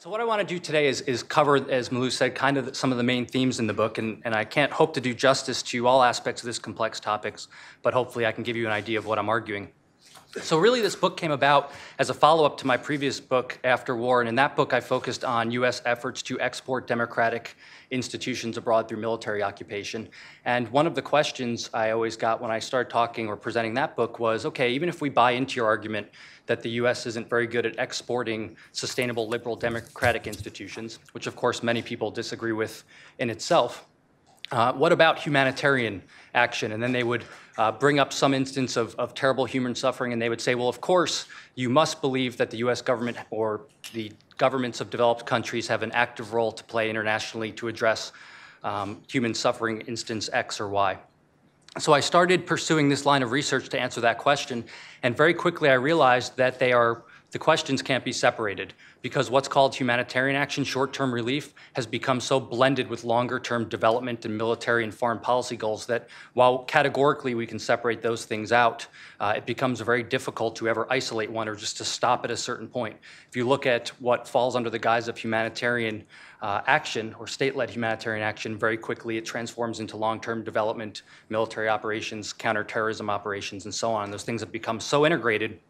So what I want to do today is cover, as Malou said, kind of some of the main themes in the book, and I can't hope to do justice to all aspects of this complex topics, but hopefully I can give you an idea of what I'm arguing. So really this book came about as a follow-up to my previous book, After War, and in that book I focused on U.S. efforts to export democratic institutions abroad through military occupation. And one of the questions I always got when I started talking or presenting that book was, okay, even if we buy into your argument that the U.S. isn't very good at exporting sustainable liberal democratic institutions, which of course many people disagree with in itself, what about humanitarian action? And then they would bring up some instance of terrible human suffering, and they would say, well, of course, you must believe that the U.S. government or the governments of developed countries have an active role to play internationally to address human suffering instance X or Y. So I started pursuing this line of research to answer that question, and very quickly I realized that the questions can't be separated, because what's called humanitarian action, short-term relief, has become so blended with longer-term development and military and foreign policy goals that while categorically we can separate those things out, it becomes very difficult to ever isolate one or just to stop at a certain point. If you look at what falls under the guise of humanitarian action or state-led humanitarian action, very quickly it transforms into long-term development, military operations, counterterrorism operations, and so on. Those things have become so integrated,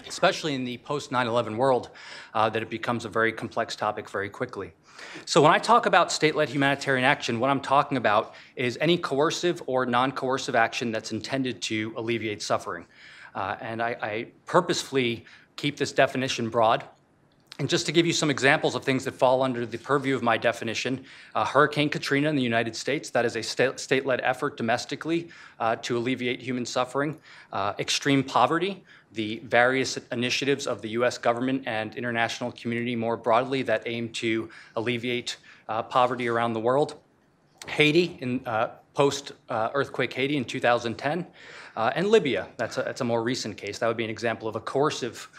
especially in the post-9/11 world, that it becomes a very complex topic very quickly. So when I talk about state-led humanitarian action, what I'm talking about is any coercive or non-coercive action that's intended to alleviate suffering. And I purposefully keep this definition broad. And just to give you some examples of things that fall under the purview of my definition, Hurricane Katrina in the United States, that is a state-led effort domestically to alleviate human suffering. Extreme poverty, the various initiatives of the US government and international community more broadly that aim to alleviate poverty around the world. Haiti, in post-earthquake Haiti in 2010. And Libya, that's a more recent case. That would be an example of a coercive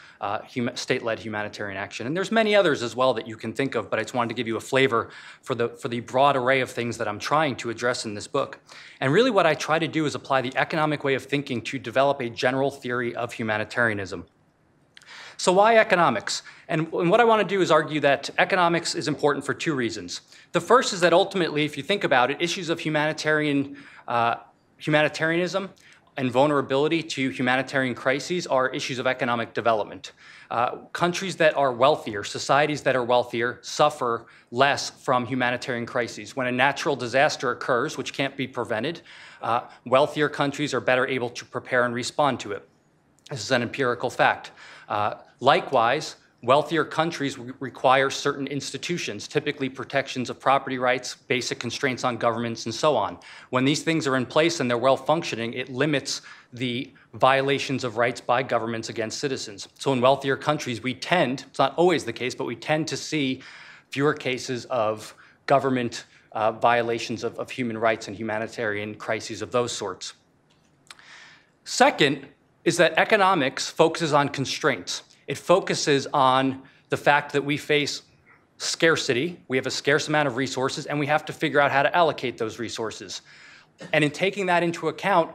state-led humanitarian action. And there's many others as well that you can think of, but I just wanted to give you a flavor for the broad array of things that I'm trying to address in this book. And really what I try to do is apply the economic way of thinking to develop a general theory of humanitarianism. So why economics? And what I want to do is argue that economics is important for two reasons. The first is that ultimately, if you think about it, issues of humanitarianism and vulnerability to humanitarian crises are issues of economic development. Countries that are wealthier, societies that are wealthier, suffer less from humanitarian crises. When a natural disaster occurs, which can't be prevented, wealthier countries are better able to prepare and respond to it. This is an empirical fact. Likewise, wealthier countries require certain institutions, typically protections of property rights, basic constraints on governments, and so on. When these things are in place and they're well functioning, it limits the violations of rights by governments against citizens. So in wealthier countries, we tend, it's not always the case, but we tend to see fewer cases of government violations of human rights and humanitarian crises of those sorts. Second is that economics focuses on constraints. It focuses on the fact that we face scarcity, we have a scarce amount of resources, and we have to figure out how to allocate those resources. And in taking that into account,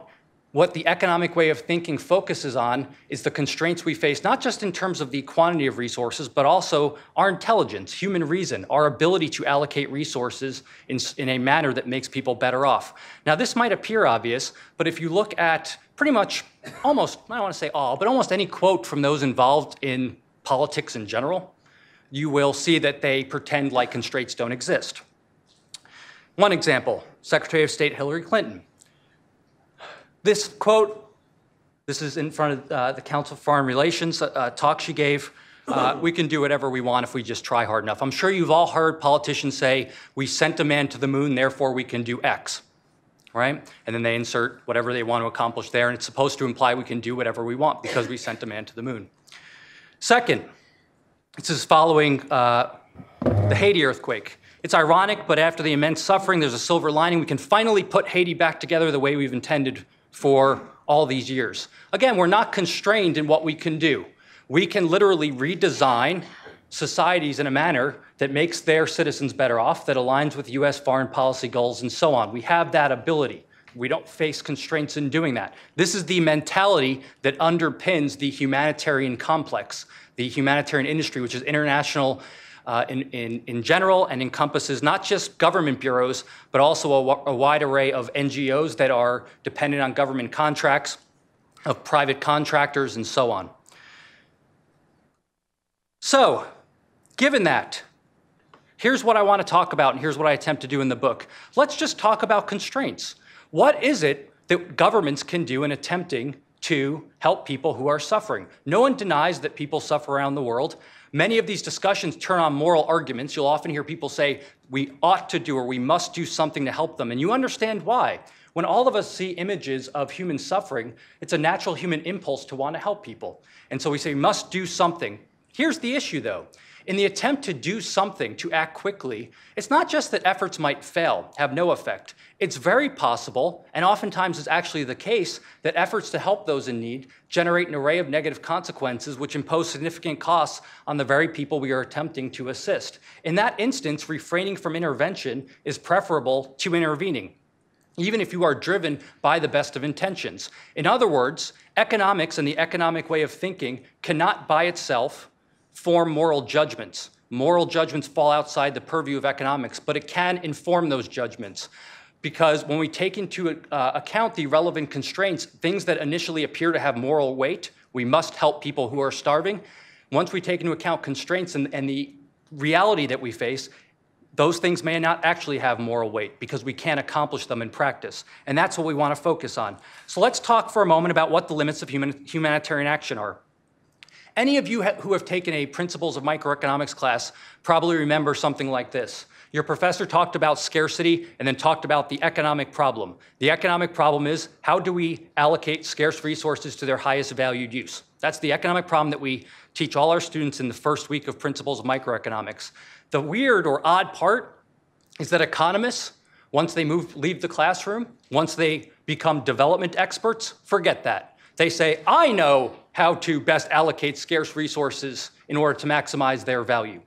what the economic way of thinking focuses on is the constraints we face, not just in terms of the quantity of resources, but also our intelligence, human reason, our ability to allocate resources in a manner that makes people better off. Now, this might appear obvious, but if you look at pretty much almost, I don't want to say all, but almost any quote from those involved in politics in general, you will see that they pretend like constraints don't exist. One example, Secretary of State Hillary Clinton. This quote, this is in front of the Council of Foreign Relations, talk she gave, we can do whatever we want if we just try hard enough. I'm sure you've all heard politicians say, we sent a man to the moon, therefore we can do X. Right? And then they insert whatever they want to accomplish there, and it's supposed to imply we can do whatever we want because we sent a man to the moon. Second, this is following the Haiti earthquake. It's ironic, but after the immense suffering, there's a silver lining. We can finally put Haiti back together the way we've intended for all these years. Again, we're not constrained in what we can do. We can literally redesign societies in a manner that makes their citizens better off, that aligns with US foreign policy goals, and so on. We have that ability. We don't face constraints in doing that. This is the mentality that underpins the humanitarian complex, the humanitarian industry, which is international in general, and encompasses not just government bureaus, but also a wide array of NGOs that are dependent on government contracts, of private contractors, and so on. So, given that, here's what I want to talk about, and here's what I attempt to do in the book. Let's just talk about constraints. What is it that governments can do in attempting to help people who are suffering? No one denies that people suffer around the world. Many of these discussions turn on moral arguments. You'll often hear people say, we ought to do or we must do something to help them, and you understand why. When all of us see images of human suffering, it's a natural human impulse to want to help people. And so we say, we must do something. Here's the issue, though. In the attempt to do something, to act quickly, it's not just that efforts might fail, have no effect. It's very possible, and oftentimes is actually the case, that efforts to help those in need generate an array of negative consequences which impose significant costs on the very people we are attempting to assist. In that instance, refraining from intervention is preferable to intervening, even if you are driven by the best of intentions. In other words, economics and the economic way of thinking cannot by itself form moral judgments. Moral judgments fall outside the purview of economics, but it can inform those judgments. Because when we take into account the relevant constraints, things that initially appear to have moral weight, we must help people who are starving. Once we take into account constraints and the reality that we face, those things may not actually have moral weight because we can't accomplish them in practice. And that's what we want to focus on. So let's talk for a moment about what the limits of humanitarian action are. Any of you who have taken a Principles of Microeconomics class probably remember something like this. Your professor talked about scarcity and then talked about the economic problem. The economic problem is, how do we allocate scarce resources to their highest valued use? That's the economic problem that we teach all our students in the first week of Principles of Microeconomics. The weird or odd part is that economists, once they leave the classroom, once they become development experts, forget that. They say, I know how to best allocate scarce resources in order to maximize their value.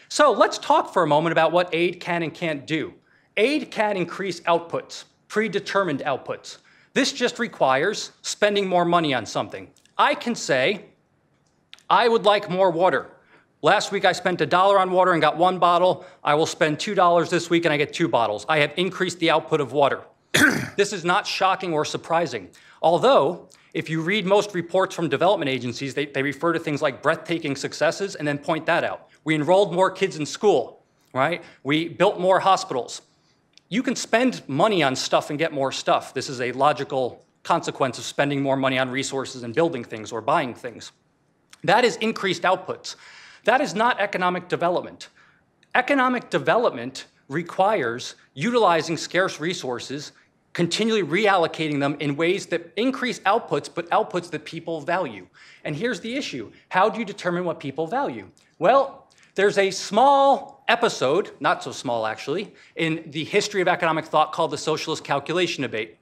So let's talk for a moment about what aid can and can't do. Aid can increase outputs, predetermined outputs. This just requires spending more money on something. I can say, I would like more water. Last week I spent $1 on water and got 1 bottle. I will spend $2 this week and I get 2 bottles. I have increased the output of water. This is not shocking or surprising. Although, if you read most reports from development agencies, they refer to things like breathtaking successes and then point that out. We enrolled more kids in school, right? We built more hospitals. You can spend money on stuff and get more stuff. This is a logical consequence of spending more money on resources and building things or buying things. That is increased outputs. That is not economic development. Economic development requires utilizing scarce resources, continually reallocating them in ways that increase outputs, but outputs that people value. And here's the issue. How do you determine what people value? Well, there's a small episode, not so small actually, in the history of economic thought called the socialist calculation debate.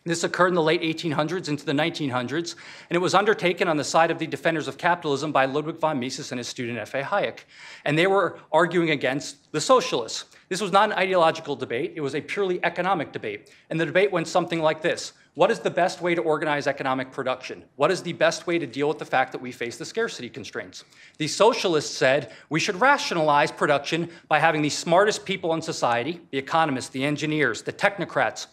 This occurred in the late 1800s into the 1900s, and it was undertaken on the side of the defenders of capitalism by Ludwig von Mises and his student F.A. Hayek. And they were arguing against the socialists. This was not an ideological debate, it was a purely economic debate. And the debate went something like this. What is the best way to organize economic production? What is the best way to deal with the fact that we face the scarcity constraints? The socialists said we should rationalize production by having the smartest people in society, the economists, the engineers, the technocrats,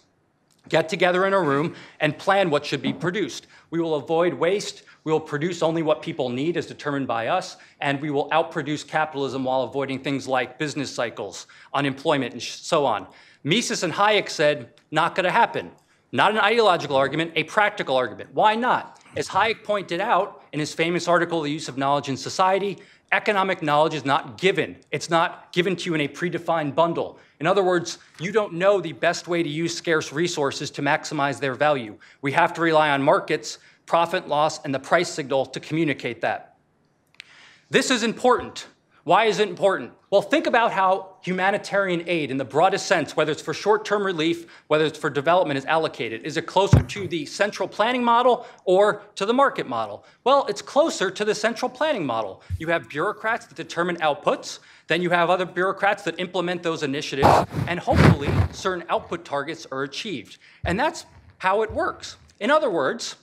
get together in a room and plan what should be produced. We will avoid waste, we will produce only what people need as determined by us, and we will outproduce capitalism while avoiding things like business cycles, unemployment, and so on. Mises and Hayek said, not gonna happen. Not an ideological argument, a practical argument. Why not? As Hayek pointed out in his famous article, The Use of Knowledge in Society, economic knowledge is not given. It's not given to you in a predefined bundle. In other words, you don't know the best way to use scarce resources to maximize their value. We have to rely on markets, profit, loss, and the price signal to communicate that. This is important. Why is it important? Well, think about how humanitarian aid in the broadest sense, whether it's for short-term relief, whether it's for development, is allocated. Is it closer to the central planning model or to the market model? Well, it's closer to the central planning model. You have bureaucrats that determine outputs, then you have other bureaucrats that implement those initiatives, and hopefully certain output targets are achieved. And that's how it works. In other words,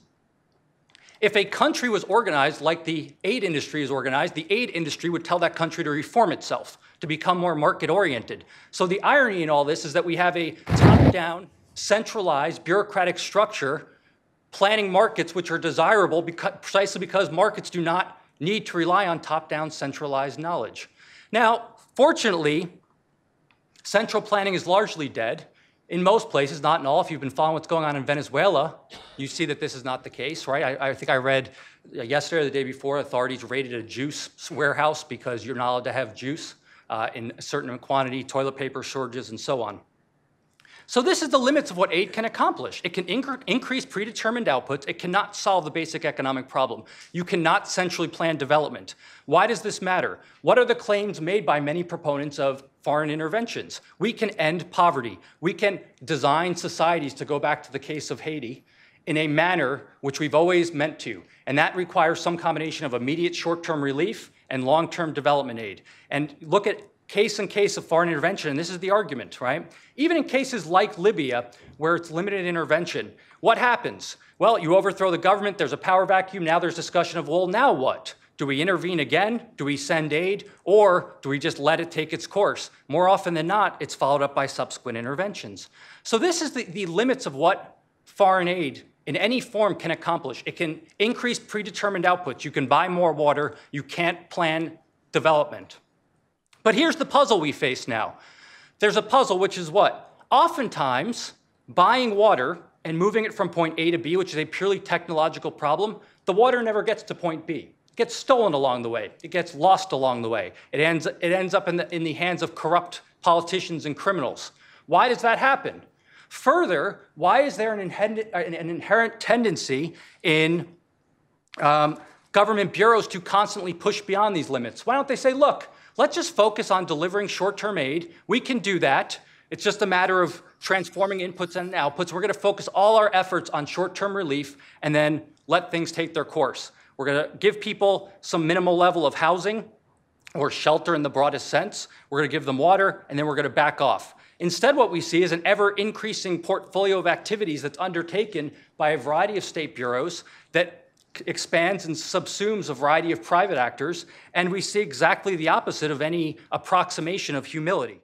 If a country was organized like the aid industry is organized, the aid industry would tell that country to reform itself, to become more market-oriented. So the irony in all this is that we have a top-down, centralized, bureaucratic structure planning markets which are desirable precisely because markets do not need to rely on top-down, centralized knowledge. Now, fortunately, central planning is largely dead. In most places, not in all. If you've been following what's going on in Venezuela, you see that this is not the case, right? I think I read yesterday or the day before, authorities raided a juice warehouse because you're not allowed to have juice in a certain quantity, toilet paper shortages, and so on. So this is the limits of what aid can accomplish. It can increase predetermined outputs. It cannot solve the basic economic problem. You cannot centrally plan development. Why does this matter? What are the claims made by many proponents of foreign interventions? We can end poverty. We can design societies, to go back to the case of Haiti, in a manner which we've always meant to. And that requires some combination of immediate short-term relief and long-term development aid. And look at case in case of foreign intervention, and this is the argument, right? Even in cases like Libya, where it's limited intervention, what happens? Well, you overthrow the government, there's a power vacuum, now there's discussion of, well, now what? Do we intervene again? Do we send aid? Or do we just let it take its course? More often than not, it's followed up by subsequent interventions. So this is the limits of what foreign aid in any form can accomplish. It can increase predetermined outputs. You can buy more water. You can't plan development. But here's the puzzle we face now. There's a puzzle which is what? Oftentimes, buying water and moving it from point A to B, which is a purely technological problem, the water never gets to point B. It gets stolen along the way. It gets lost along the way. It ends up in the hands of corrupt politicians and criminals. Why does that happen? Further, why is there an inherent tendency in government bureaus to constantly push beyond these limits? Why don't they say, look, let's just focus on delivering short-term aid. We can do that. It's just a matter of transforming inputs and outputs. We're going to focus all our efforts on short-term relief and then let things take their course. We're going to give people some minimal level of housing or shelter in the broadest sense. We're going to give them water, and then we're going to back off. Instead, what we see is an ever-increasing portfolio of activities that's undertaken by a variety of state bureaus that expands and subsumes a variety of private actors, and we see exactly the opposite of any approximation of humility.